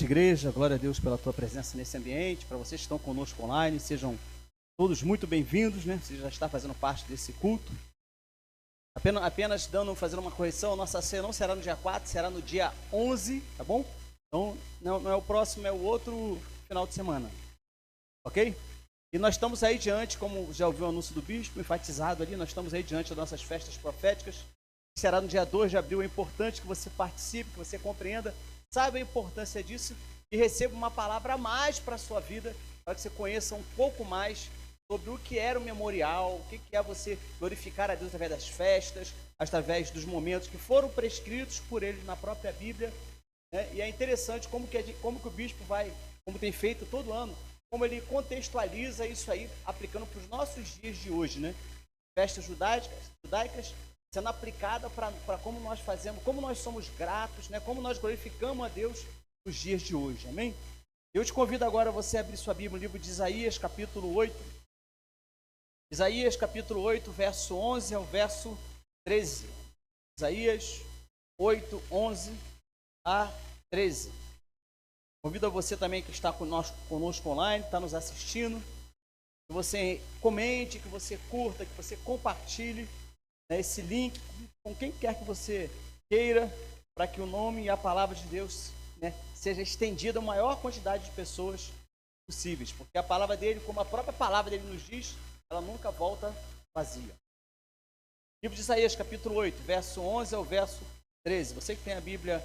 Igreja, glória a Deus pela tua presença nesse ambiente. Para vocês que estão conosco online, sejam todos muito bem-vindos, né? Você já está fazendo parte desse culto. Apenas fazendo uma correção, a nossa ceia não será no dia 4, será no dia 11, tá bom? Então, não é o próximo, é o outro final de semana, ok? E nós estamos aí diante, como já ouviu o anúncio do bispo, enfatizado ali, nós estamos aí diante das nossas festas proféticas, que será no dia 2 de abril. É importante que você participe, que você compreenda, saiba a importância disso e receba uma palavra a mais para a sua vida, para que você conheça um pouco mais sobre o que era o memorial, o que é você glorificar a Deus através das festas, através dos momentos que foram prescritos por ele na própria Bíblia, né? E é interessante como que o bispo vai, como tem feito todo ano, como ele contextualiza isso aí, aplicando para os nossos dias de hoje, né? Festas judaicas sendo aplicada para como nós fazemos, como nós somos gratos, né? Como nós glorificamos a Deus nos dias de hoje, amém? Eu te convido agora a você abrir sua Bíblia, no livro de Isaías, capítulo 8. Isaías, capítulo 8, verso 11 ao verso 13. Isaías 8, 11 a 13. Convido a você também que está conosco online, está nos assistindo, que você comente, que você curta, que você compartilhe, né, esse link com quem quer que você queira, para que o nome e a palavra de Deus, né, seja estendida a maior quantidade de pessoas possíveis, porque a palavra dele, como a própria palavra dele nos diz, ela nunca volta vazia. Livro de Isaías, capítulo 8, verso 11 ao verso 13. Você que tem a Bíblia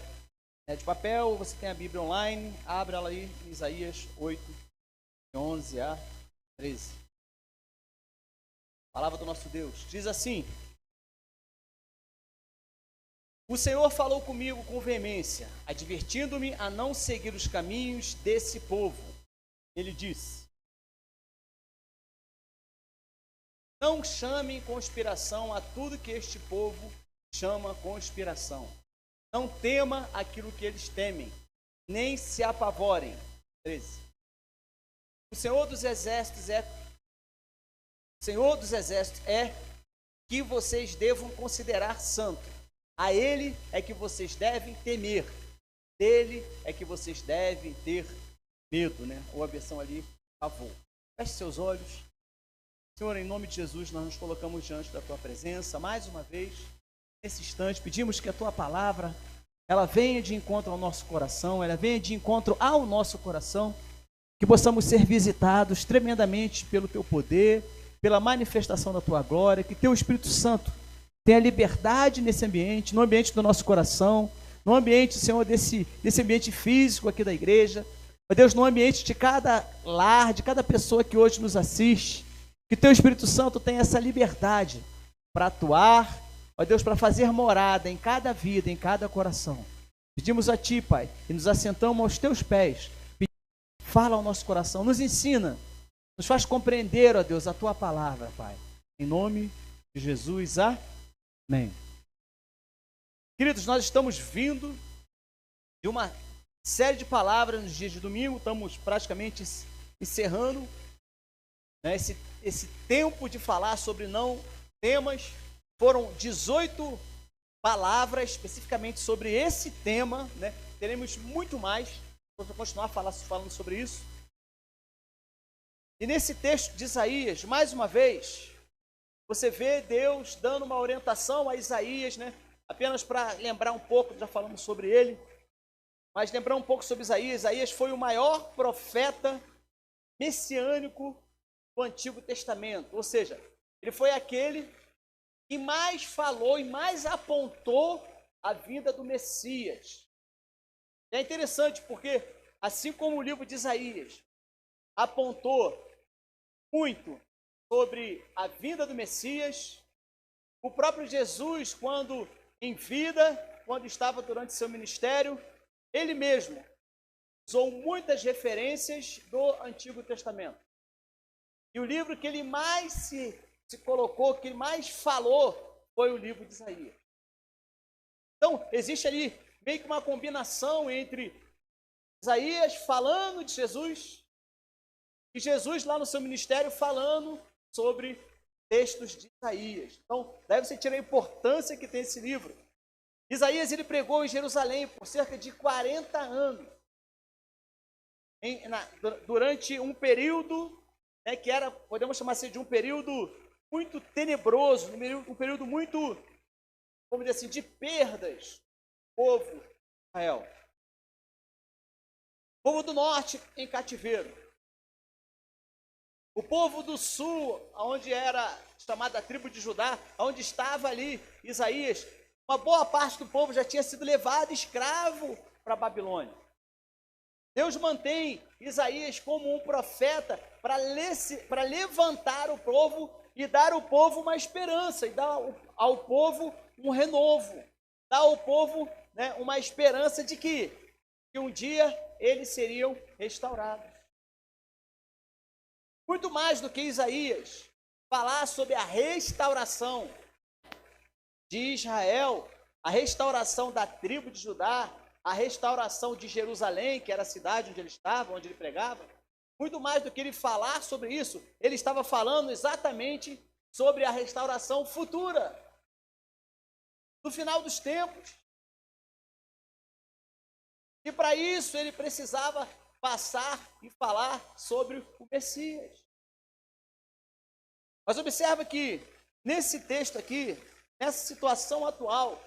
de papel, ou você tem a Bíblia online, abra ela aí em Isaías 8, de 11 a 13. Palavra do nosso Deus diz assim: o Senhor falou comigo com veemência, advertindo-me a não seguir os caminhos desse povo. Ele disse: não chamem conspiração a tudo que este povo chama conspiração. Não tema aquilo que eles temem, nem se apavorem. 13. O Senhor dos Exércitos é que vocês devam considerar santo. A Ele é que vocês devem temer. Dele é que vocês devem ter medo, né? Ou a versão ali, pavor. Feche seus olhos. Senhor, em nome de Jesus, nós nos colocamos diante da Tua presença, mais uma vez, nesse instante, pedimos que a Tua palavra, ela venha de encontro ao nosso coração, ela venha de encontro ao nosso coração, que possamos ser visitados tremendamente pelo Teu poder, pela manifestação da Tua glória, que Teu Espírito Santo tenha liberdade nesse ambiente, no ambiente do nosso coração, no ambiente, Senhor, desse ambiente físico aqui da igreja, ó Deus, no ambiente de cada lar, de cada pessoa que hoje nos assiste, que Teu Espírito Santo tenha essa liberdade para atuar, ó Deus, para fazer morada em cada vida, em cada coração. Pedimos a Ti, Pai, e nos assentamos aos Teus pés. Fala ao nosso coração, nos ensina, nos faz compreender, ó Deus, a Tua palavra, Pai. Em nome de Jesus, amém. Queridos, nós estamos vindo de uma série de palavras nos dias de domingo, estamos praticamente encerrando, né, esse tempo de falar sobre não temas. Foram 18 palavras especificamente sobre esse tema, né? Teremos muito mais, vamos continuar falando sobre isso. E nesse texto de Isaías, mais uma vez, você vê Deus dando uma orientação a Isaías, né? Apenas para lembrar um pouco, já falamos sobre ele, mas lembrar um pouco sobre Isaías. Isaías foi o maior profeta messiânico do Antigo Testamento, ou seja, ele foi aquele que mais falou e mais apontou a vinda do Messias. É interessante porque, assim como o livro de Isaías apontou muito sobre a vinda do Messias, o próprio Jesus, quando em vida, quando estava durante seu ministério, ele mesmo usou muitas referências do Antigo Testamento. E o livro que ele mais se colocou, que ele mais falou, foi o livro de Isaías. Então, existe ali meio que uma combinação entre Isaías falando de Jesus e Jesus lá no seu ministério falando sobre textos de Isaías. Então, deve sentir a importância que tem esse livro. Isaías, ele pregou em Jerusalém por cerca de 40 anos. durante um período, né, que era, podemos chamar assim, de um período muito tenebroso, um período muito, vamos dizer assim, de perdas, povo de Israel. O povo do norte em cativeiro. O povo do sul, onde era chamada a tribo de Judá, onde estava ali Isaías, uma boa parte do povo já tinha sido levado escravo para a Babilônia. Deus mantém Isaías como um profeta para levantar o povo e dar ao povo uma esperança, e dar ao povo um renovo, dar ao povo, né, uma esperança de que um dia eles seriam restaurados. Muito mais do que Isaías falar sobre a restauração de Israel, a restauração da tribo de Judá, a restauração de Jerusalém, que era a cidade onde ele estava, onde ele pregava, muito mais do que ele falar sobre isso, ele estava falando exatamente sobre a restauração futura, no final dos tempos. E para isso ele precisava passar e falar sobre o Messias. Mas observa que nesse texto aqui, nessa situação atual,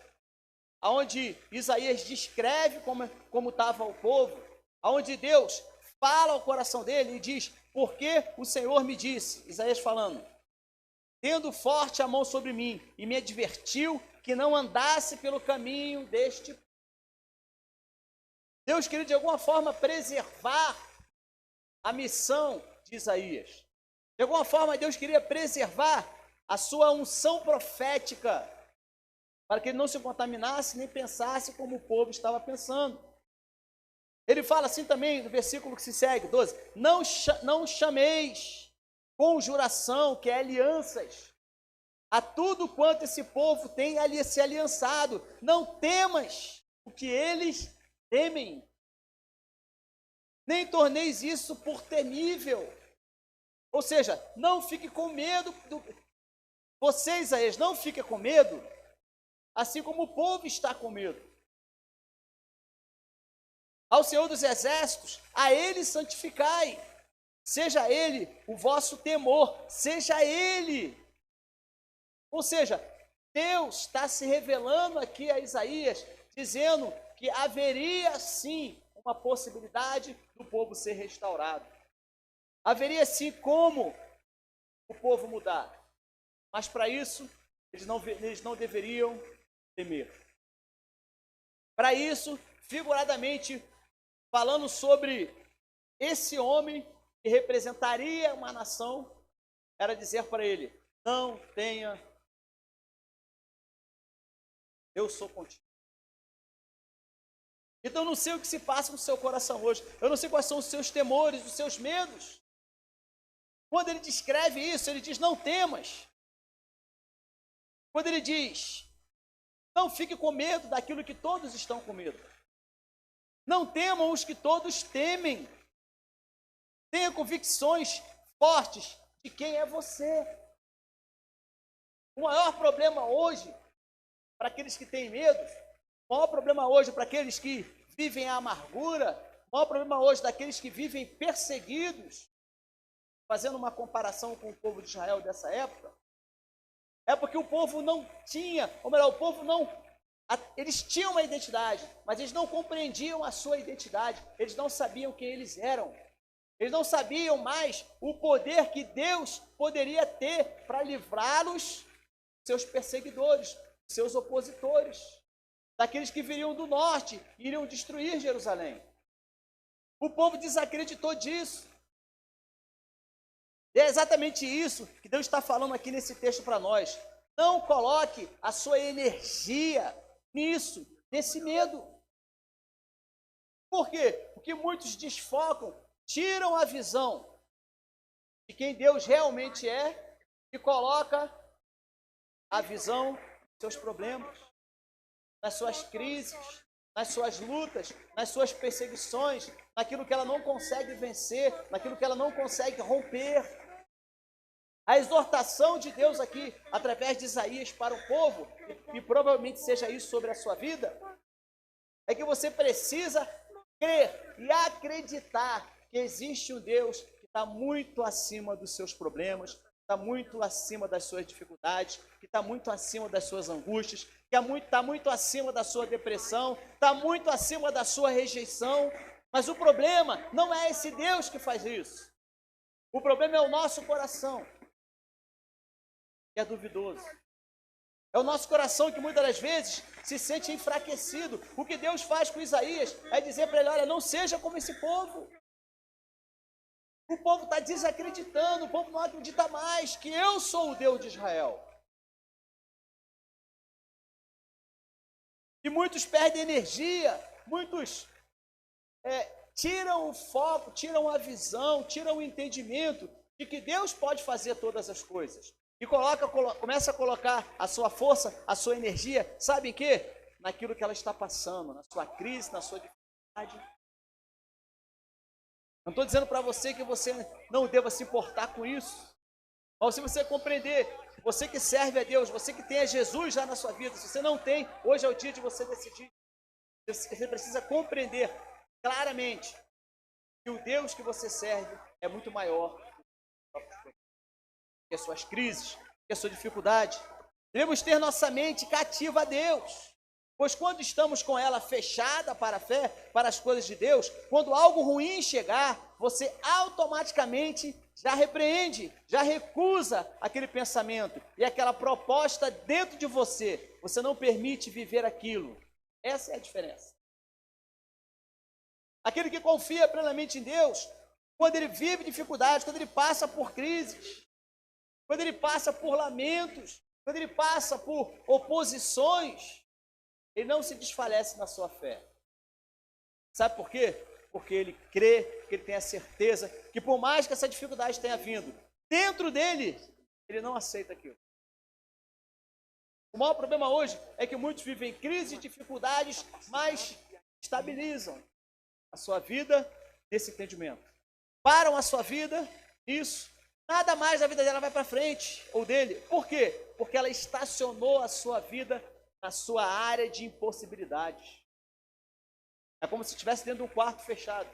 onde Isaías descreve como estava o povo, onde Deus fala ao coração dele e diz: porque o Senhor me disse, Isaías falando, tendo forte a mão sobre mim, e me advertiu que não andasse pelo caminho deste povo. Deus queria de alguma forma preservar a missão de Isaías. De alguma forma Deus queria preservar a sua unção profética, para que ele não se contaminasse nem pensasse como o povo estava pensando. Ele fala assim também no versículo que se segue, 12: não chameis conjuração, que é alianças, a tudo quanto esse povo tem se aliançado. Não temas o que eles temem, nem torneis isso por temível. Ou seja, não fique com medo. Você, Isaías, não fique com medo, assim como o povo está com medo. Ao Senhor dos Exércitos, a Ele santificai, seja Ele o vosso temor, seja Ele. Ou seja, Deus está se revelando aqui a Isaías, dizendo que haveria sim uma possibilidade do povo ser restaurado. Haveria sim como o povo mudar. Mas para isso, eles não deveriam temer. Para isso, figuradamente, falando sobre esse homem que representaria uma nação, era dizer para ele: não tenha, eu sou contigo. Então eu não sei o que se passa no seu coração hoje, eu não sei quais são os seus temores, os seus medos. Quando ele descreve isso, ele diz: não temas. Quando ele diz: não fique com medo daquilo que todos estão com medo. Não temam os que todos temem. Tenha convicções fortes de quem é você. O maior problema hoje, para aqueles que têm medo, o maior problema hoje para aqueles que vivem a amargura, o maior problema hoje daqueles que vivem perseguidos, fazendo uma comparação com o povo de Israel dessa época, é porque o povo não tinha, ou melhor, o povo não, eles tinham uma identidade, mas eles não compreendiam a sua identidade, eles não sabiam quem eles eram, eles não sabiam mais o poder que Deus poderia ter para livrá-los dos seus perseguidores, dos seus opositores, daqueles que viriam do norte e iriam destruir Jerusalém. O povo desacreditou disso. E é exatamente isso que Deus está falando aqui nesse texto para nós. Não coloque a sua energia nisso, nesse medo. Por quê? Porque muitos desfocam, tiram a visão de quem Deus realmente é e coloca a visão dos seus problemas, nas suas crises, nas suas lutas, nas suas perseguições, naquilo que ela não consegue vencer, naquilo que ela não consegue romper. A exortação de Deus aqui, através de Isaías para o povo, e provavelmente seja isso sobre a sua vida, é que você precisa crer e acreditar que existe um Deus que está muito acima dos seus problemas, está muito acima das suas dificuldades, que está muito acima das suas angústias, que está muito acima da sua depressão, está muito acima da sua rejeição. Mas o problema não é esse Deus que faz isso. O problema é o nosso coração, que é duvidoso. É o nosso coração que muitas das vezes se sente enfraquecido. O que Deus faz com Isaías é dizer para ele: olha, não seja como esse povo. O povo está desacreditando, o povo não acredita mais que eu sou o Deus de Israel. E muitos perdem energia, muitos tiram o foco, tiram a visão, tiram o entendimento de que Deus pode fazer todas as coisas. E começa a colocar a sua força, a sua energia, sabe em quê? Naquilo que ela está passando, na sua crise, na sua dificuldade. Não estou dizendo para você que você não deva se importar com isso. Mas se você compreender, você que serve a Deus, você que tem a Jesus já na sua vida, se você não tem, hoje é o dia de você decidir. Você precisa compreender claramente que o Deus que você serve é muito maior que as suas crises, que a sua dificuldade. Devemos ter nossa mente cativa a Deus, pois quando estamos com ela fechada para a fé, para as coisas de Deus, quando algo ruim chegar, você automaticamente já repreende, já recusa aquele pensamento e aquela proposta dentro de você. Você não permite viver aquilo. Essa é a diferença. Aquele que confia plenamente em Deus, quando ele vive dificuldades, quando ele passa por crises, quando ele passa por lamentos, quando ele passa por oposições, ele não se desfalece na sua fé. Sabe por quê? Porque ele crê, que ele tem a certeza que por mais que essa dificuldade tenha vindo, dentro dele, ele não aceita aquilo. O maior problema hoje é que muitos vivem crises e dificuldades, mas estabilizam a sua vida nesse entendimento. Param a sua vida nisso. Nada mais da vida dela vai para frente, ou dele. Por quê? Porque ela estacionou a sua vida na sua área de impossibilidades. É como se estivesse dentro de um quarto fechado,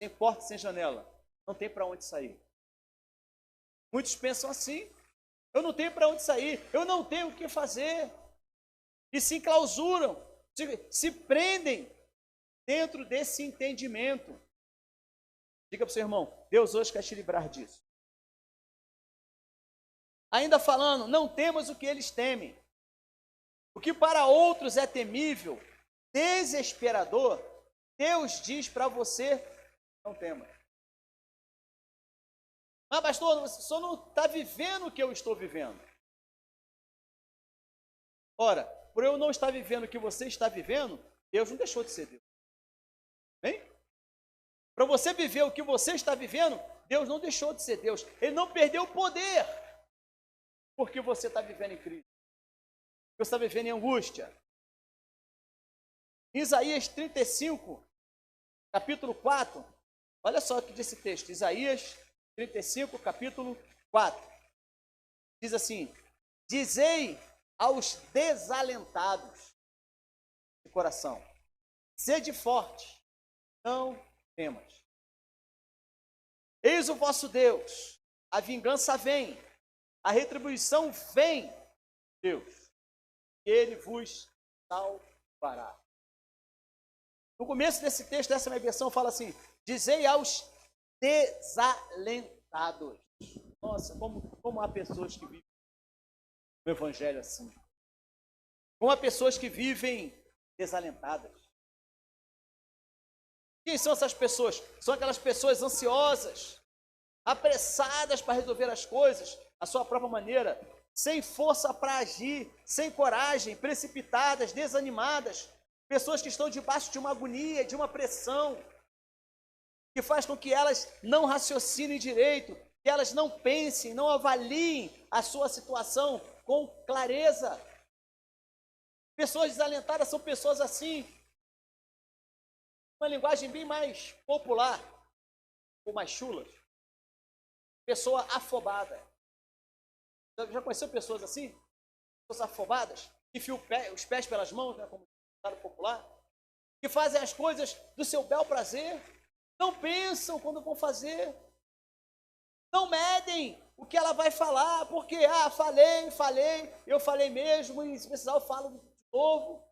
sem porta, sem janela. Não tem para onde sair. Muitos pensam assim: eu não tenho para onde sair, eu não tenho o que fazer. E se enclausuram, se prendem dentro desse entendimento. Diga para o seu irmão: Deus hoje quer te livrar disso. Ainda falando, não temas o que eles temem. O que para outros é temível, desesperador, Deus diz para você: não tema. Mas pastor, você só não está vivendo o que eu estou vivendo. Ora, por eu não estar vivendo o que você está vivendo, Deus não deixou de ser Deus. Bem? Para você viver o que você está vivendo, Deus não deixou de ser Deus. Ele não perdeu o poder porque você está vivendo em crise. Você está vivendo em angústia. Em Isaías 35, capítulo 4, olha só o que diz esse texto. Isaías 35, capítulo 4. Diz assim: dizei aos desalentados de coração, sede forte, não temas. Eis o vosso Deus, a vingança vem, a retribuição vem, Deus, ele vos salvará. No começo desse texto, dessa minha versão, fala assim: dizei aos desalentados. Nossa, como há pessoas que vivem o evangelho assim. Como há pessoas que vivem desalentadas. Quem são essas pessoas? São aquelas pessoas ansiosas, apressadas para resolver as coisas à sua própria maneira, sem força para agir, sem coragem, precipitadas, desanimadas. Pessoas que estão debaixo de uma agonia, de uma pressão, que faz com que elas não raciocinem direito, que elas não pensem, não avaliem a sua situação com clareza. Pessoas desalentadas são pessoas assim, uma linguagem bem mais popular, ou mais chula. Pessoa afobada. Já conheceu pessoas assim? Pessoas afobadas, que enfiam os pés pelas mãos, né, como popular, que fazem as coisas do seu bel prazer, Não pensam quando vão fazer. Não medem o que ela vai falar, porque, eu falei mesmo, e se precisar eu falo de novo.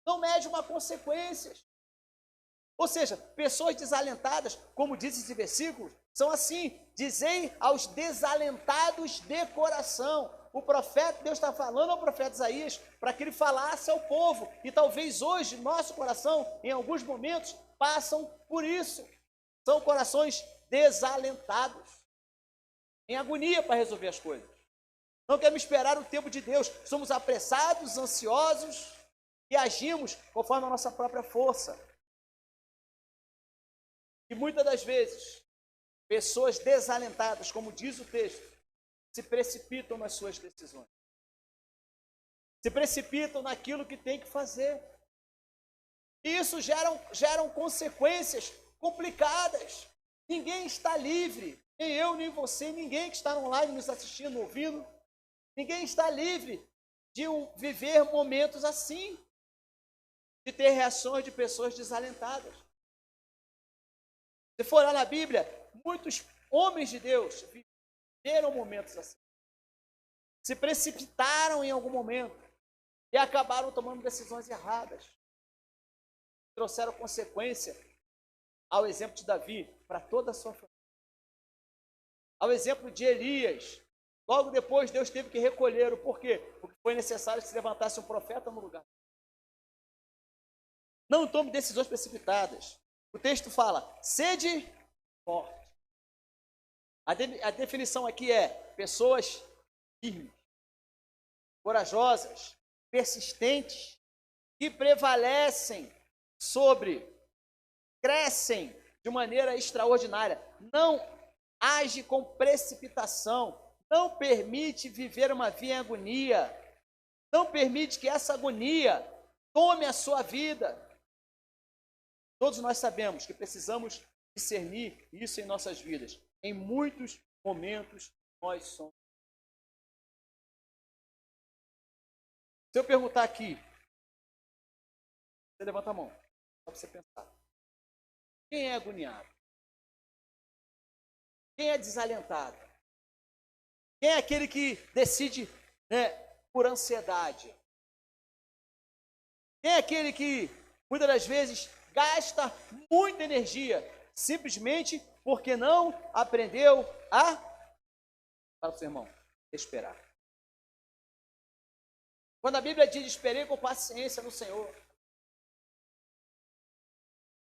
Não mede uma consequências. Ou seja, pessoas desalentadas, como diz esse versículo, são assim: dizei aos desalentados de coração. O profeta, Deus está falando ao profeta Isaías para que ele falasse ao povo. E talvez hoje, nosso coração, em alguns momentos, passam por isso. São corações desalentados, em agonia para resolver as coisas. Não queremos esperar o tempo de Deus. Somos apressados, ansiosos e agimos conforme a nossa própria força. E muitas das vezes, pessoas desalentadas, como diz o texto, se precipitam nas suas decisões. Se precipitam naquilo que tem que fazer. E isso geram consequências complicadas. Ninguém está livre, nem eu, nem você, ninguém que está online nos assistindo, ouvindo. Ninguém está livre de viver momentos assim, de ter reações de pessoas desalentadas. Se for lá na Bíblia, muitos homens de Deus viveram momentos assim. Se precipitaram em algum momento e acabaram tomando decisões erradas. Trouxeram consequência ao exemplo de Davi para toda a sua família. Ao exemplo de Elias. Logo depois Deus teve que recolher o porquê? Porque foi necessário que se levantasse um profeta no lugar. Não tome decisões precipitadas. O texto fala, sede forte. A definição aqui é pessoas firmes, corajosas, persistentes, que prevalecem crescem de maneira extraordinária. Não age com precipitação, não permite viver uma vida em agonia, não permite que essa agonia tome a sua vida. Todos nós sabemos que precisamos discernir isso em nossas vidas. Em muitos momentos nós somos. Se eu perguntar aqui, você levanta a mão, só para você pensar. Quem é agoniado? Quem é desalentado? Quem é aquele que decide, por ansiedade? Quem é aquele que, muitas das vezes, gasta muita energia, simplesmente porque não aprendeu a, para o seu irmão, esperar. Quando a Bíblia diz, esperei com paciência no Senhor.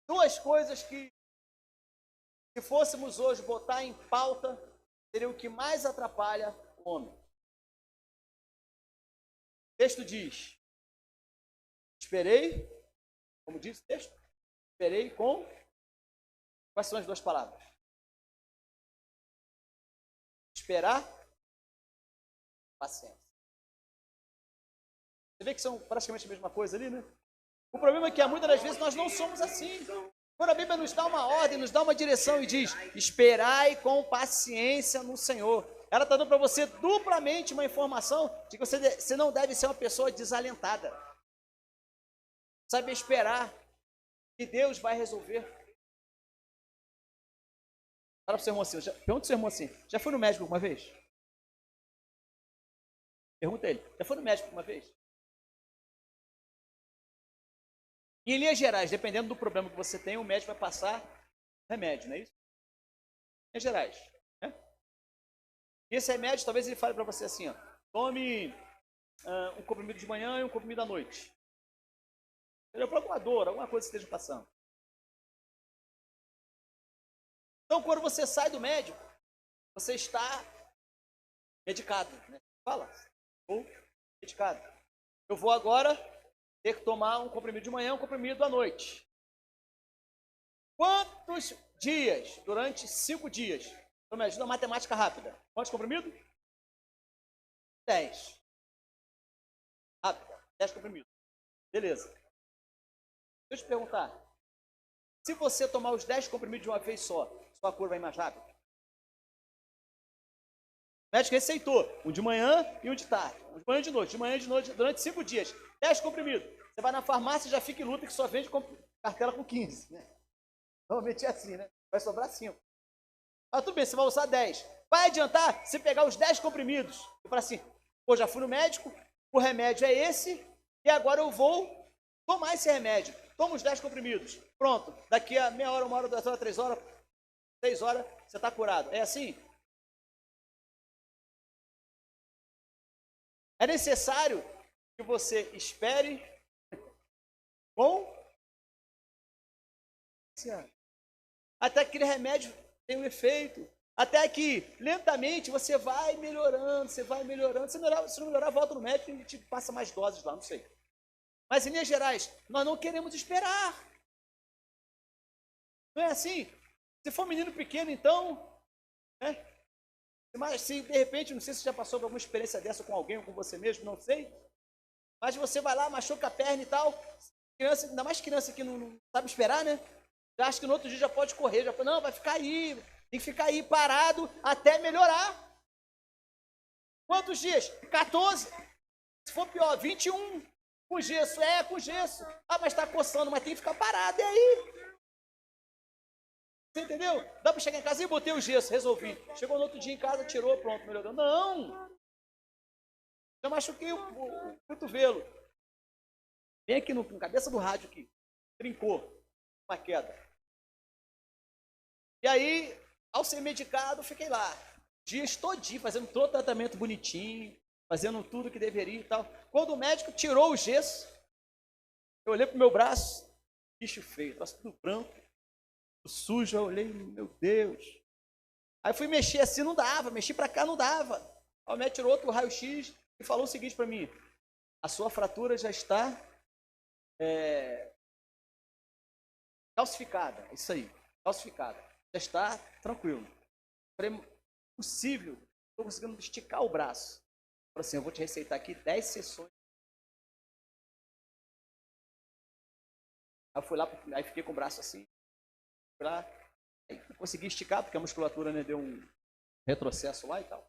Duas coisas que, se fôssemos hoje botar em pauta, seria o que mais atrapalha o homem. O texto diz, esperei, como diz o texto, esperei com, quais são as duas palavras? Esperar, paciência. Você vê que são praticamente a mesma coisa ali, né? O problema é que muitas das vezes nós não somos assim. Quando a Bíblia nos dá uma ordem, nos dá uma direção e diz, esperai com paciência no Senhor. Ela está dando para você duplamente uma informação de que você não deve ser uma pessoa desalentada. Sabe esperar que Deus vai resolver. Fala para o seu irmão assim, pergunta para o seu irmão assim, já foi no médico alguma vez? Pergunta ele, já foi no médico alguma vez? Em linhas gerais, dependendo do problema que você tem, o médico vai passar remédio, não é isso? Em linhas gerais. Né? E esse remédio, talvez ele fale para você assim, ó, tome um comprimido de manhã e um comprimido à noite. Entendeu? Para alguma dor, alguma coisa que esteja passando. Então, quando você sai do médico, você está medicado. Né? Fala, ou medicado. Eu vou agora ter que tomar um comprimido de manhã, um comprimido à noite. Quantos dias, durante 5 dias, então me ajuda a matemática rápida. Quantos comprimidos? 10. Rápida, 10 comprimidos. Beleza. Deixa eu te perguntar. Se você tomar os 10 comprimidos de uma vez só, sua cura vai mais rápido? O médico receitou um de manhã e um de tarde. Um de manhã e de noite, durante 5 dias. 10 comprimidos. Você vai na farmácia e já fica em luta que só vende cartela com 15. Né? Normalmente é assim, né? Vai sobrar 5. Mas tudo bem, você vai usar 10. Vai adiantar você pegar os 10 comprimidos e falar assim, pô, já fui no médico, o remédio é esse, e agora eu vou tomar esse remédio. Toma os 10 comprimidos. Pronto. Daqui a meia hora, 1 hora, 2 horas, 3 horas, 6 horas, você está curado. É assim? É necessário que você espere com até que aquele remédio tenha um efeito. Até que, lentamente, você vai melhorando, você vai melhorando. Se não melhorar, volta no médico e te passa mais doses lá, não sei. Mas, em linhas gerais, nós não queremos esperar. Não é assim? Se for um menino pequeno, então, né? Mas se, de repente, não sei se você já passou por alguma experiência dessa com alguém ou com você mesmo, não sei. Mas você vai lá, machuca a perna e tal. Criança, ainda mais criança que não sabe esperar, né? Já acha que no outro dia já pode correr. Não, vai ficar aí. Tem que ficar aí parado até melhorar. Quantos dias? 14. Se for pior, 21. Com gesso. Com gesso. Ah, mas está coçando, mas tem que ficar parado. E aí? Você entendeu? Dá para chegar em casa e botei o gesso, resolvi. Chegou no outro dia em casa, tirou, pronto, melhorou. Não! Já machuquei o cotovelo. Vem aqui no cabeça do rádio aqui. Trincou. Uma queda. E aí, ao ser medicado, fiquei lá. Dias todinho, fazendo todo o tratamento bonitinho, fazendo tudo que deveria e tal. Quando o médico tirou o gesso, eu olhei pro meu braço, bicho feio, braço tudo branco, tudo sujo, eu olhei, meu Deus. Aí fui mexer assim, não dava, mexi pra cá, não dava. Aí o médico tirou outro raio-x e falou o seguinte pra mim, a sua fratura já está calcificada, isso aí, calcificada. Já está tranquilo. Falei, possível, estou conseguindo esticar o braço. Falei assim, eu vou te receitar aqui 10 sessões. Aí eu fui lá, aí fiquei com o braço assim. Fui lá, aí consegui esticar, porque a musculatura, né, deu um retrocesso lá e tal.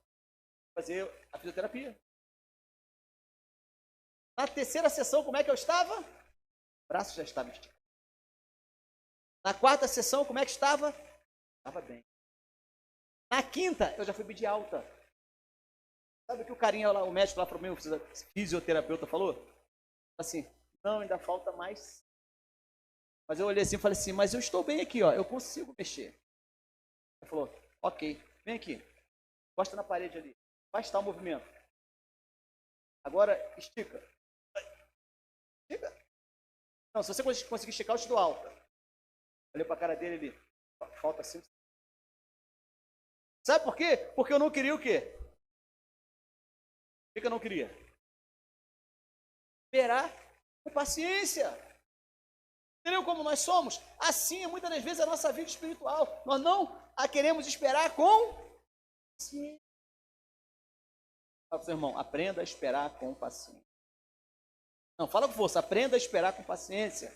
Fazer a fisioterapia. Na terceira sessão, como é que eu estava? O braço já estava esticado. Na quarta sessão, como é que estava? Estava bem. Na quinta, eu já fui pedir alta. Sabe o que o carinha lá, o médico lá para mim, o fisioterapeuta falou? Assim, não, ainda falta mais. Mas eu olhei assim e falei assim, mas eu estou bem aqui, ó, eu consigo mexer. Ele falou, ok, vem aqui, encosta na parede ali, faz tal movimento. Agora, estica. Estica. Não, se você conseguir esticar, eu te dou alta. Olhei para a cara dele ali, falta 5. Sabe por quê? Porque eu não queria o quê? O que eu não queria? Esperar com paciência. Entendeu como nós somos? Assim, muitas das vezes, a nossa vida espiritual. Nós não a queremos esperar com paciência. Fala para o seu irmão, aprenda a esperar com paciência. Não, fala com força, aprenda a esperar com paciência.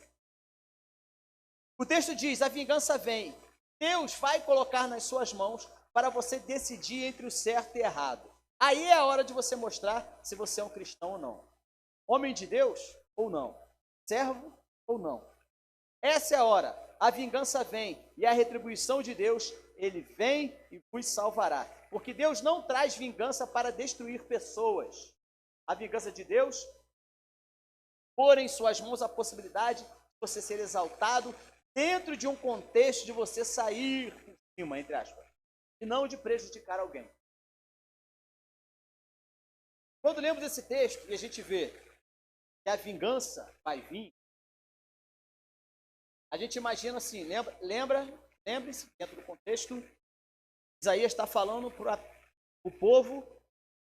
O texto diz, a vingança vem. Deus vai colocar nas suas mãos para você decidir entre o certo e o errado. Aí é a hora de você mostrar se você é um cristão ou não. Homem de Deus ou não. Servo ou não. Essa é a hora. A vingança vem e a retribuição de Deus, ele vem e vos salvará. Porque Deus não traz vingança para destruir pessoas. A vingança de Deus, pôr em suas mãos a possibilidade de você ser exaltado dentro de um contexto de você sair por cima, entre aspas, e não de prejudicar alguém. Quando lemos esse texto e a gente vê que a vingança vai vir, a gente imagina assim, lembre-se, dentro do contexto, Isaías está falando para o povo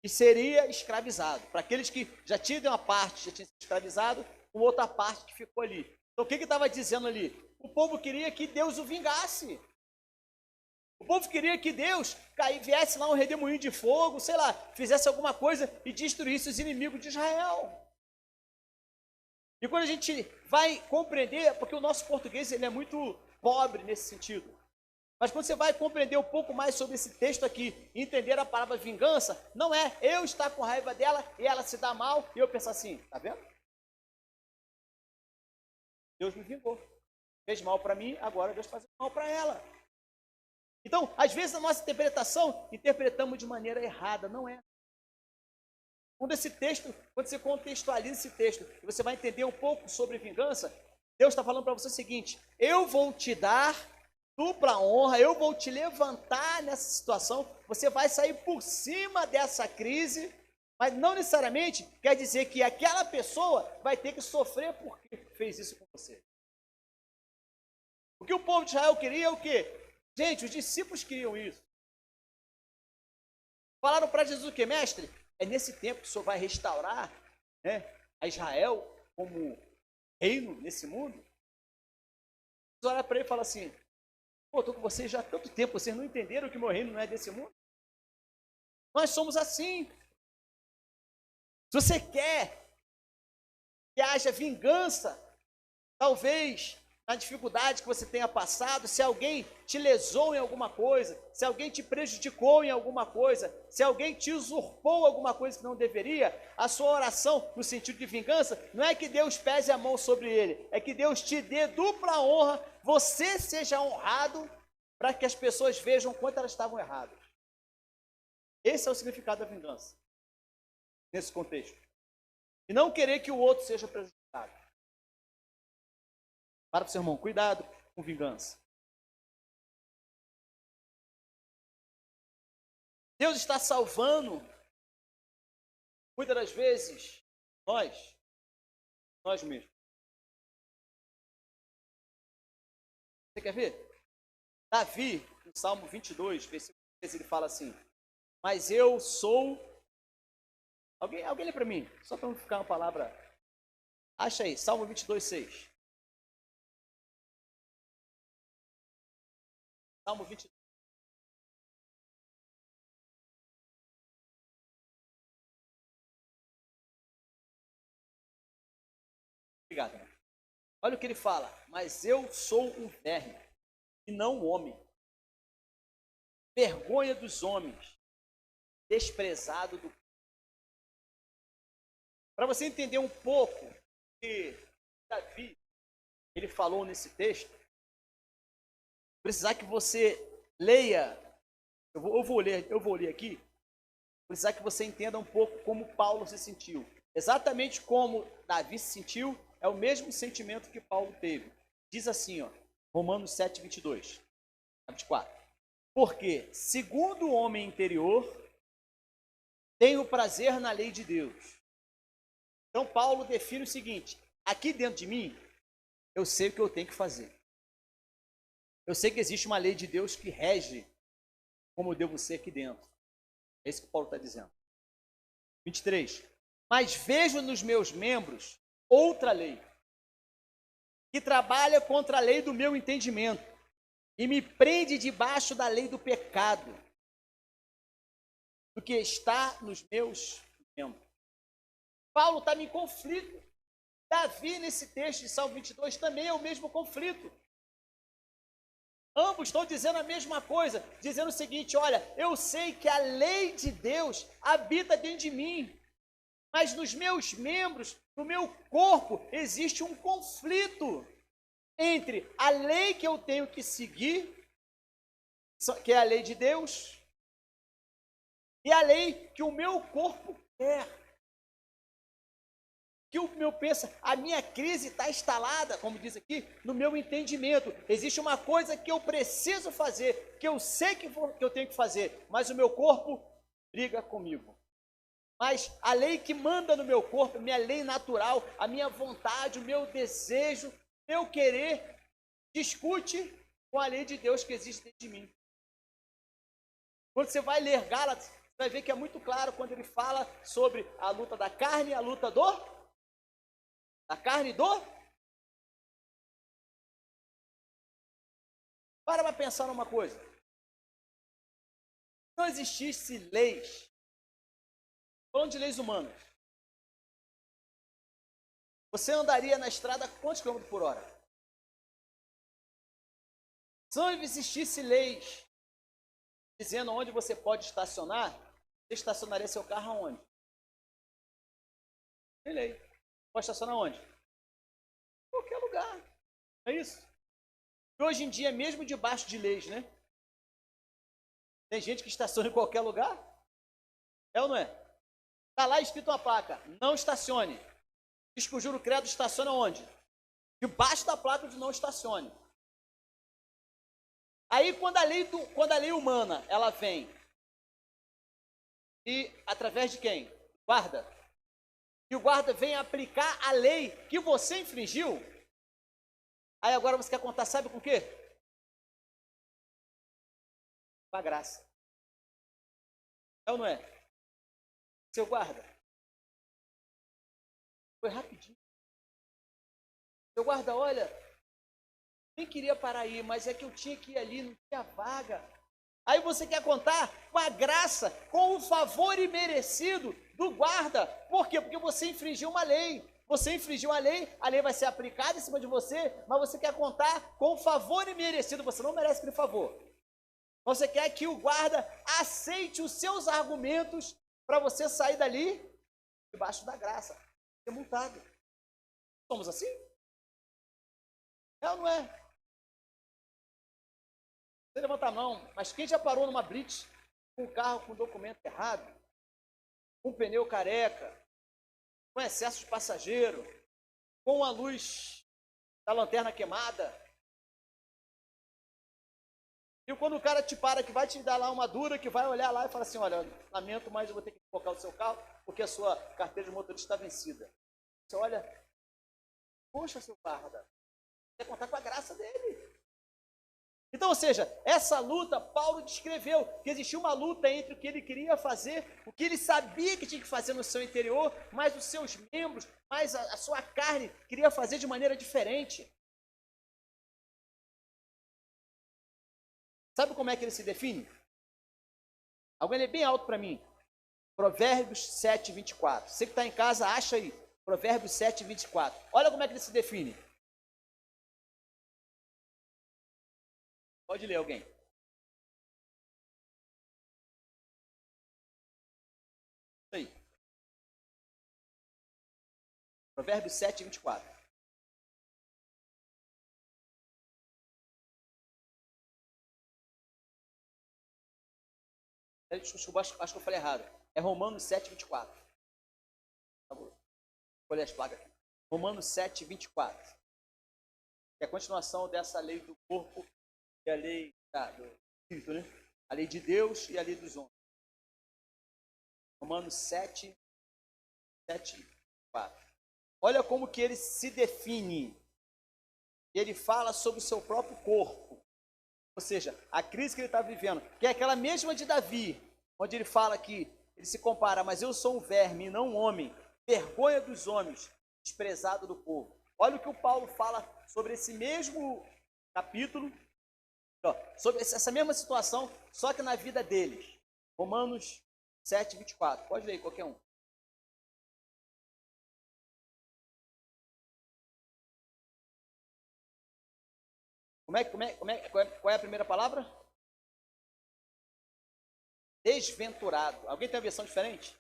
que seria escravizado, para aqueles que já tinham uma parte, já tinham sido escravizado, com outra parte que ficou ali. Então o que estava dizendo ali? O povo queria que Deus o vingasse. O povo queria que Deus viesse lá um redemoinho de fogo, sei lá, fizesse alguma coisa e destruísse os inimigos de Israel. E quando a gente vai compreender, porque o nosso português ele é muito pobre nesse sentido, mas quando você vai compreender um pouco mais sobre esse texto aqui, entender a palavra vingança, não é eu estar com raiva dela e ela se dá mal e eu pensar assim, tá vendo? Deus me vingou. fez mal para mim, agora Deus faz mal para ela. Então, às vezes, a nossa interpretação, interpretamos de maneira errada, não é? Quando você contextualiza esse texto, você vai entender um pouco sobre vingança, Deus está falando para você o seguinte: eu vou te dar dupla honra, eu vou te levantar nessa situação, você vai sair por cima dessa crise, mas não necessariamente quer dizer que aquela pessoa vai ter que sofrer porque fez isso com você. O que o povo de Israel queria é o quê? Gente, os discípulos queriam isso. Falaram para Jesus o quê? Mestre, é nesse tempo que o Senhor vai restaurar, né, a Israel como reino nesse mundo? Jesus olha para ele e fala assim: pô, estou com vocês já há tanto tempo, vocês não entenderam que meu reino não é desse mundo? Nós somos assim. Se você quer que haja vingança, talvez na dificuldade que você tenha passado, se alguém te lesou em alguma coisa, se alguém te prejudicou em alguma coisa, se alguém te usurpou alguma coisa que não deveria, a sua oração no sentido de vingança não é que Deus pese a mão sobre ele, é que Deus te dê dupla honra, você seja honrado, para que as pessoas vejam quanto elas estavam erradas. Esse é o significado da vingança, nesse contexto. E não querer que o outro seja prejudicado. Para o seu irmão, cuidado com vingança. Deus está salvando, muitas das vezes, nós mesmos. Você quer ver? Davi, no Salmo 22, versículo 13, ele fala assim: mas eu sou... Alguém lê para mim, só para não ficar uma palavra... Acha aí, Salmo 22, 6. Salmo 22. Obrigado. Olha o que ele fala: mas eu sou um verme e não um homem, vergonha dos homens, desprezado do... Para você entender um pouco o que Davi ele falou nesse texto, precisar que você leia, eu vou ler aqui, precisar que você entenda um pouco como Paulo se sentiu. Exatamente como Davi se sentiu, é o mesmo sentimento que Paulo teve. Diz assim, ó, Romanos 7, 22, 24. Porque, segundo o homem interior, tenho prazer na lei de Deus. Então Paulo define o seguinte: aqui dentro de mim, eu sei o que eu tenho que fazer. Eu sei que existe uma lei de Deus que rege como eu devo ser aqui dentro. É isso que Paulo está dizendo. 23. Mas vejo nos meus membros outra lei, que trabalha contra a lei do meu entendimento e me prende debaixo da lei do pecado, do que está nos meus membros. Paulo está em conflito. Davi, nesse texto de Salmo 22, também é o mesmo conflito. Ambos estão dizendo a mesma coisa, dizendo o seguinte: olha, eu sei que a lei de Deus habita dentro de mim, mas nos meus membros, no meu corpo, existe um conflito entre a lei que eu tenho que seguir, que é a lei de Deus, e a lei que o meu corpo quer. Que o meu pensa, a minha crise está instalada, como diz aqui, no meu entendimento. Existe uma coisa que eu preciso fazer, que eu sei que eu tenho que fazer, mas o meu corpo briga comigo. Mas a lei que manda no meu corpo, minha lei natural, a minha vontade, o meu desejo, meu querer, discute com a lei de Deus que existe dentro de mim. Quando você vai ler Gálatas, você vai ver que é muito claro quando ele fala sobre a luta da carne e a luta da carne e do... Para pensar numa coisa. Se não existisse leis, falando de leis humanas, você andaria na estrada a quantos quilômetros por hora? Se não existisse leis dizendo onde você pode estacionar, você estacionaria seu carro aonde? Tem lei. Pode estacionar onde? Em qualquer lugar. É isso. E hoje em dia, mesmo debaixo de leis, né? Tem gente que estaciona em qualquer lugar. É ou não é? Está lá escrito uma placa, não estacione. Diz que o juro credo estaciona onde? Debaixo da placa de não estacione. Aí quando a lei humana, ela vem, e através de quem? Guarda. E o guarda vem aplicar a lei que você infringiu. Aí agora você quer contar, sabe com o quê? Com a graça. É ou não é? Seu guarda. Foi rapidinho. Seu guarda, olha, nem queria parar aí, mas é que eu tinha que ir ali, não tinha vaga. Aí você quer contar com a graça, com o favor imerecido do guarda. Por quê? Porque você infringiu uma lei. Você infringiu a lei vai ser aplicada em cima de você, mas você quer contar com o favor imerecido. Você não merece aquele favor. Você quer que o guarda aceite os seus argumentos para você sair dali debaixo da graça, ser multado. Somos assim? É ou não é? Você levanta a mão, mas quem já parou numa blitz com um carro com documento errado, com pneu careca, com excesso de passageiro, com a luz da lanterna queimada? E quando o cara te para, que vai te dar lá uma dura, que vai olhar lá e fala assim, olha, lamento, mas eu vou ter que colocar o seu carro, porque a sua carteira de motorista está vencida. Você olha, poxa, seu guarda, quer contar com a graça dele. Então, ou seja, essa luta, Paulo descreveu que existia uma luta entre o que ele queria fazer, o que ele sabia que tinha que fazer no seu interior, mas os seus membros, mas a sua carne queria fazer de maneira diferente. Sabe como é que ele se define? Alguém lê bem alto para mim. Provérbios 7, 24. Você que está em casa, acha aí. Provérbios 7, 24. Olha como é que ele se define. Pode ler alguém. Isso aí. Provérbios 7, 24. Acho que eu falei errado. É Romanos 7, 24. Vou ler as placas aqui. Romanos 7, 24. Que é a continuação dessa lei do corpo e a lei do Espírito, né? A lei de Deus e a lei dos homens. Romanos 7, 4. Olha como que ele se define. Ele fala sobre o seu próprio corpo. Ou seja, a crise que ele está vivendo, que é aquela mesma de Davi, onde ele fala que ele se compara, mas eu sou um verme, não um homem, vergonha dos homens, desprezado do povo. Olha o que o Paulo fala sobre esse mesmo capítulo, sobre essa mesma situação, só que na vida deles. Romanos 7, 24. Pode ler qualquer um. Qual é a primeira palavra? Desventurado. Alguém tem uma versão diferente?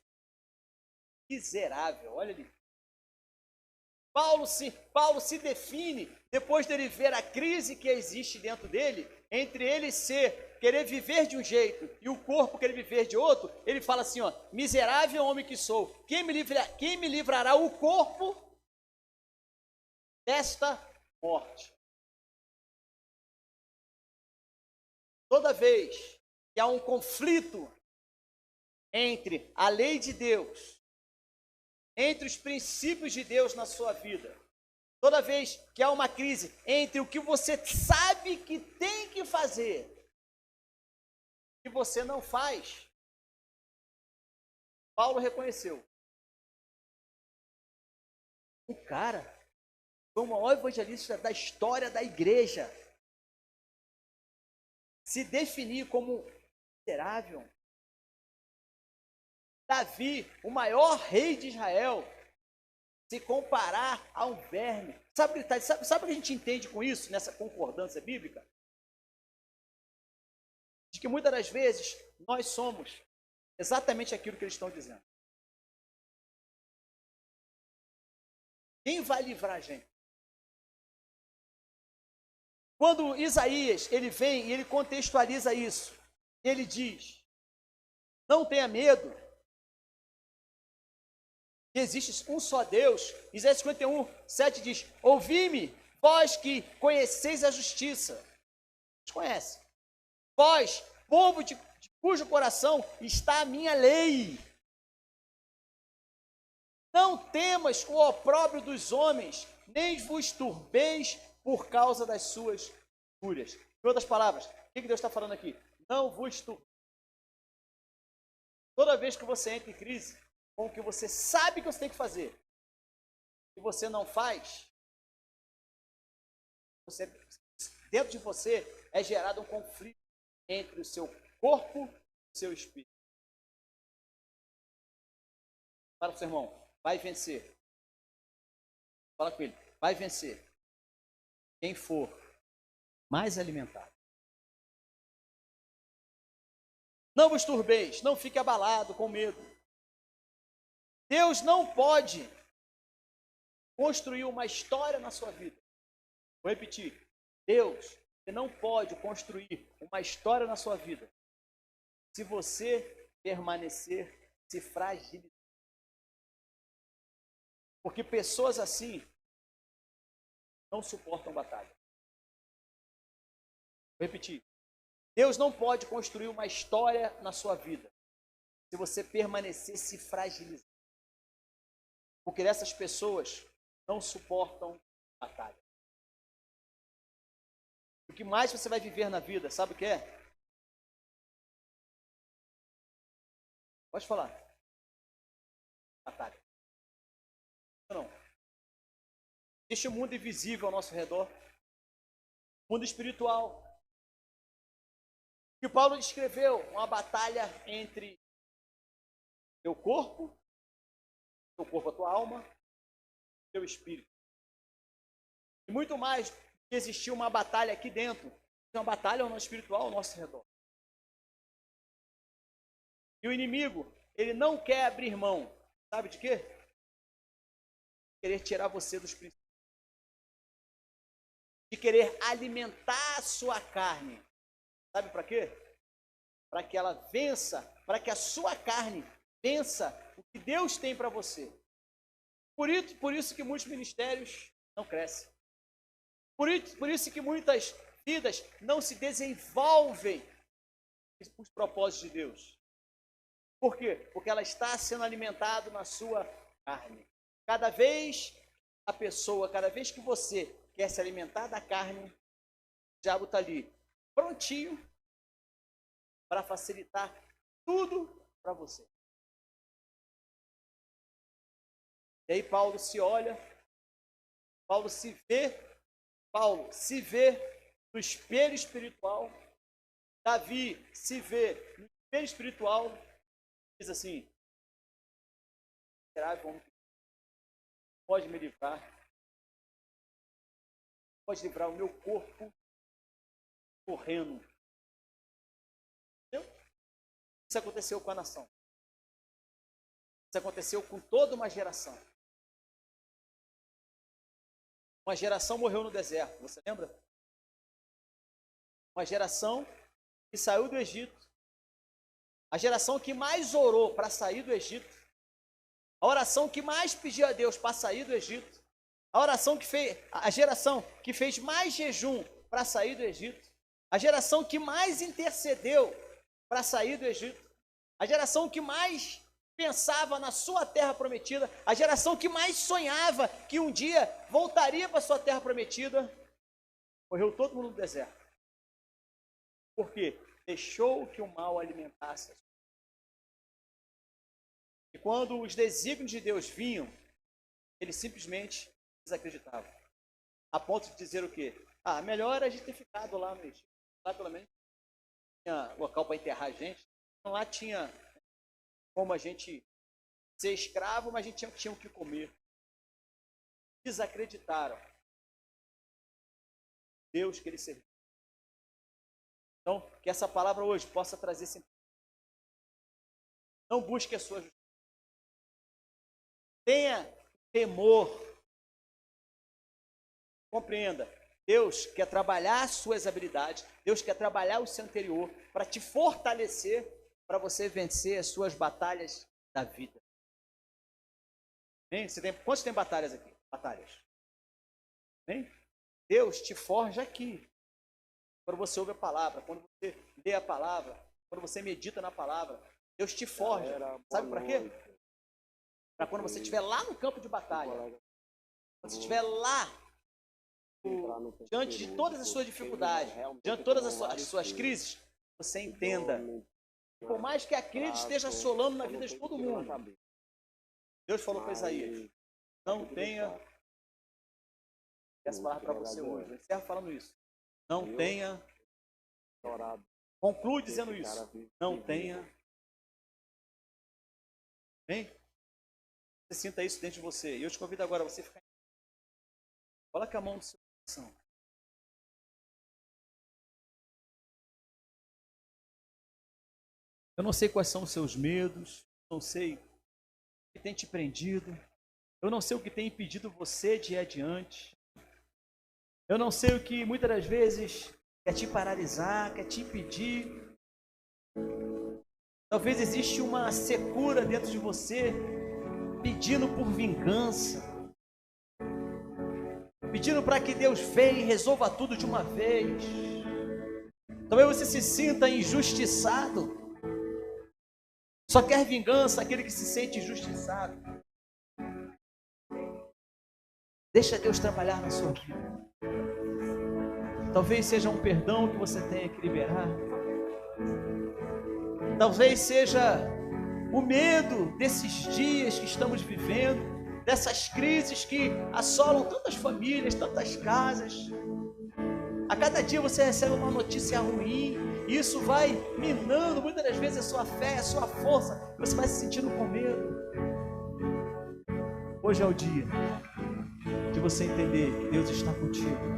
Miserável, olha ali. Paulo se define, depois dele ver a crise que existe dentro dele, entre ele querer viver de um jeito e o corpo querer viver de outro, ele fala assim, ó, miserável homem que sou, quem me livrará o corpo desta morte? Toda vez que há um conflito entre a lei de Deus, entre os princípios de Deus na sua vida, toda vez que há uma crise entre o que você sabe que tem que fazer e você não faz, Paulo reconheceu. O cara foi o maior evangelista da história da igreja. Se definir como miserável. Davi, o maior rei de Israel, se comparar a um verme. Sabe o que a gente entende com isso, nessa concordância bíblica? De que muitas das vezes nós somos exatamente aquilo que eles estão dizendo. Quem vai livrar a gente? Quando Isaías, ele vem e ele contextualiza isso, ele diz, não tenha medo, que existe um só Deus. Isaías 51, 7 diz, ouvi-me, vós que conheceis a justiça. Vocês conhecem. Vós, povo de cujo coração está a minha lei. Não temas o opróbrio dos homens, nem vos turbeis por causa das suas fúrias. Em outras palavras, o que Deus está falando aqui? Não vos turbeis. Toda vez que você entra em crise, com o que você sabe que você tem que fazer, e você não faz, dentro de você é gerado um conflito entre o seu corpo e o seu espírito. Fala para o seu irmão, vai vencer. Fala com ele, vai vencer. Quem for mais alimentado. Não vos turbeis, não fique abalado com medo. Deus não pode construir uma história na sua vida. Vou repetir. Deus não pode construir uma história na sua vida se você permanecer se fragilizando. Porque pessoas assim não suportam batalha. Vou repetir. Deus não pode construir uma história na sua vida se você permanecer se fragilizando. Porque essas pessoas não suportam batalha. O que mais você vai viver na vida, sabe o que é? Pode falar. Batalha. Não. Existe um mundo invisível ao nosso redor. Mundo espiritual. Que Paulo descreveu uma batalha entre teu corpo, a tua alma, teu espírito. E muito mais que existia uma batalha aqui dentro, uma batalha no espiritual ao nosso redor. E o inimigo, ele não quer abrir mão, sabe de quê? Querer tirar você dos princípios. De querer alimentar a sua carne. Sabe para quê? Para que ela vença, para que a sua carne vença o que Deus tem para você. Por isso que muitos ministérios não crescem. Por isso que muitas vidas não se desenvolvem os propósitos de Deus. Por quê? Porque ela está sendo alimentada na sua carne. Cada vez que você quer se alimentar da carne, o diabo está ali, prontinho, para facilitar tudo para você. E aí Paulo se olha, Paulo se vê no espelho espiritual, Davi se vê no espelho espiritual, diz assim, será como pode me livrar? Pode livrar o meu corpo correndo. Entendeu? Isso aconteceu com a nação. Isso aconteceu com toda uma geração. Uma geração morreu no deserto, você lembra? Uma geração que saiu do Egito. A geração que mais orou para sair do Egito. A oração que mais pediu a Deus para sair do Egito. A geração que fez mais jejum para sair do Egito. A geração que mais intercedeu para sair do Egito. A geração que mais pensava na sua terra prometida. A geração que mais sonhava que um dia voltaria para a sua terra prometida. Morreu todo mundo no deserto. Por quê? Deixou que o mal alimentasse. E quando os desígnios de Deus vinham, eles simplesmente desacreditavam. A ponto de dizer o quê? Melhor a gente ter ficado lá no Egito. Lá pelo menos tinha local para enterrar a gente. Então, lá tinha como a gente ser escravo, mas a gente tinha o que comer. Desacreditaram. Deus que ele serviu. Então, que essa palavra hoje possa trazer simplicidade. Não busque a sua justiça. Tenha temor. Compreenda. Deus quer trabalhar as suas habilidades, Deus quer trabalhar o seu interior para te fortalecer, para você vencer as suas batalhas da vida. Bem, quantos tem batalhas aqui? Batalhas. Bem? Deus te forja aqui. Quando você ouve a palavra, quando você lê a palavra, quando você medita na palavra, Deus te forja. Sabe para quê? Para quando você estiver lá no campo de batalha, quando você estiver lá, diante de todas as suas dificuldades, diante de todas as suas crises, você entenda. Por mais que a crise esteja assolando na vida de todo mundo, Deus falou para Isaías, não tenha... Essa palavra para você hoje. Eu encerro falando isso. Não tenha... Conclui dizendo isso. Não tenha... Bem? Você sinta isso dentro de você. E eu te convido agora a você ficar... Coloque a mão no seu coração. Eu não sei quais são os seus medos. Não sei o que tem te prendido. Eu não sei o que tem impedido você de ir adiante. Eu não sei o que muitas das vezes quer te paralisar, quer te impedir. Talvez existe uma secura dentro de você, pedindo por vingança, pedindo para que Deus venha e resolva tudo de uma vez. Talvez você se sinta injustiçado. Só quer vingança aquele que se sente injustiçado. Deixa Deus trabalhar na sua vida. Talvez seja um perdão que você tenha que liberar. Talvez seja o medo desses dias que estamos vivendo, dessas crises que assolam tantas famílias, tantas casas. A cada dia você recebe uma notícia ruim, e isso vai minando muitas das vezes a sua fé, a sua força. Você vai se sentindo com medo. Hoje é o dia de você entender que Deus está contigo.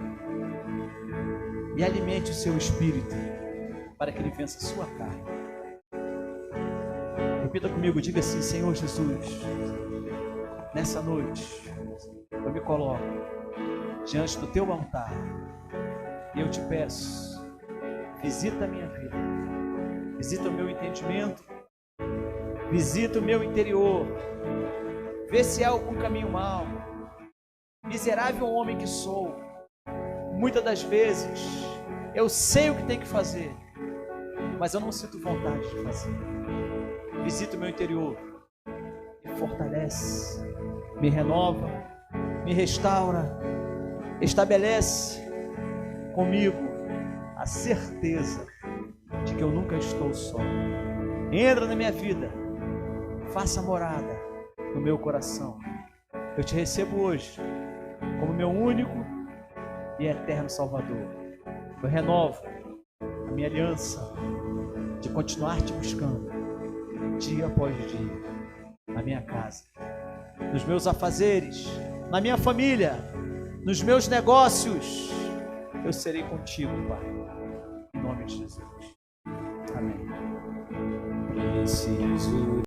E alimente o seu espírito para que ele vença a sua carne. Repita comigo, diga assim: Senhor Jesus, nessa noite eu me coloco diante do teu altar e eu te peço, visita a minha vida, visita o meu entendimento, visita o meu interior, vê se há algum caminho mau. Miserável homem que sou, muitas das vezes eu sei o que tem que fazer, mas eu não sinto vontade de fazer. Visita o meu interior, me fortalece, me renova, me restaura, estabelece comigo a certeza de que eu nunca estou só. Entra na minha vida, faça morada no meu coração. Eu te recebo hoje como meu único e eterno Salvador. Eu renovo a minha aliança de continuar te buscando dia após dia, na minha casa, nos meus afazeres, na minha família, nos meus negócios. Eu serei contigo, Pai, em nome de Jesus. Amém. Preciso